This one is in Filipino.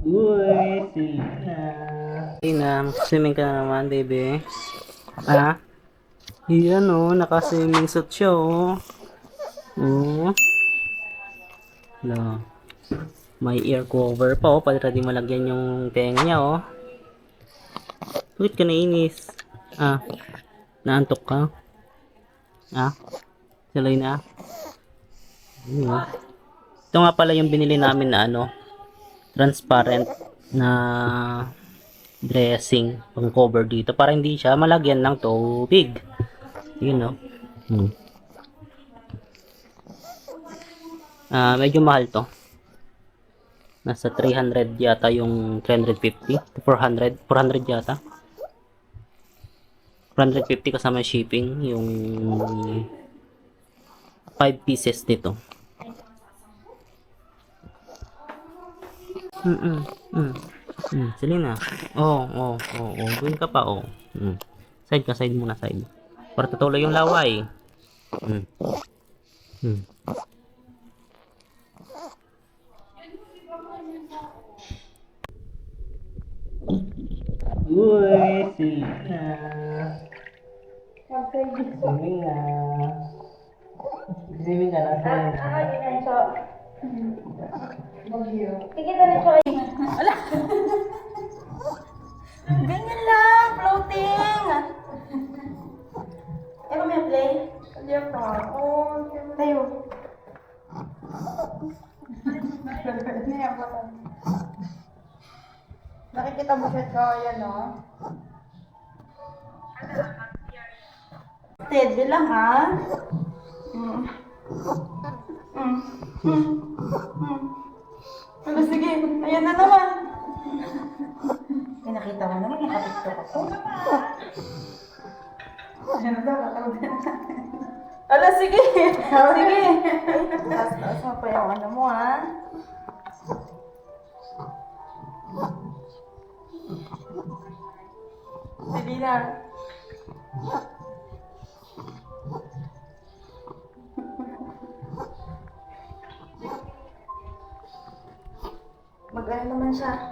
Uy, sila. Ina, swimming ka na naman, baby. Ha? Yan o, naka-swimming suit siya o. Oo. Wala. May ear cover pa o, para di malagyan yung tenga niya o. Bakit ka nainis? Ah, naantok ka? Ah, salay na? Ano? Ito nga pala yung binili namin na ano, transparent na dressing pang cover dito para hindi siya malagyan ng tubig. Yun no. Medyo mahal to. Nasa 300 yata yung 350 to 400. 400 yata. 450 kasama shipping yung 5 pieces nito. Sige na. Gawin ka pa, oh. Side ka, side muna, side. Para tutuloy yung laway. Mm. Mm. Uy, sila. Swimming na. Swimming ka na, swimming na. Sige na rin siya kayo. Wala. Ganyan lang, floating. Eh, kami play? Hindi pa. Tayo. Nakikita mo siya ko, yan o. Steady lang ha. Ano, sige, ayan na naman. Nakita mo naman, nakatiktok ako. Ayan na daw, katawag na. Ala, sige. Sige. Taas mo pa yung ano mo, ha? Sige na. Mag-ano naman siya.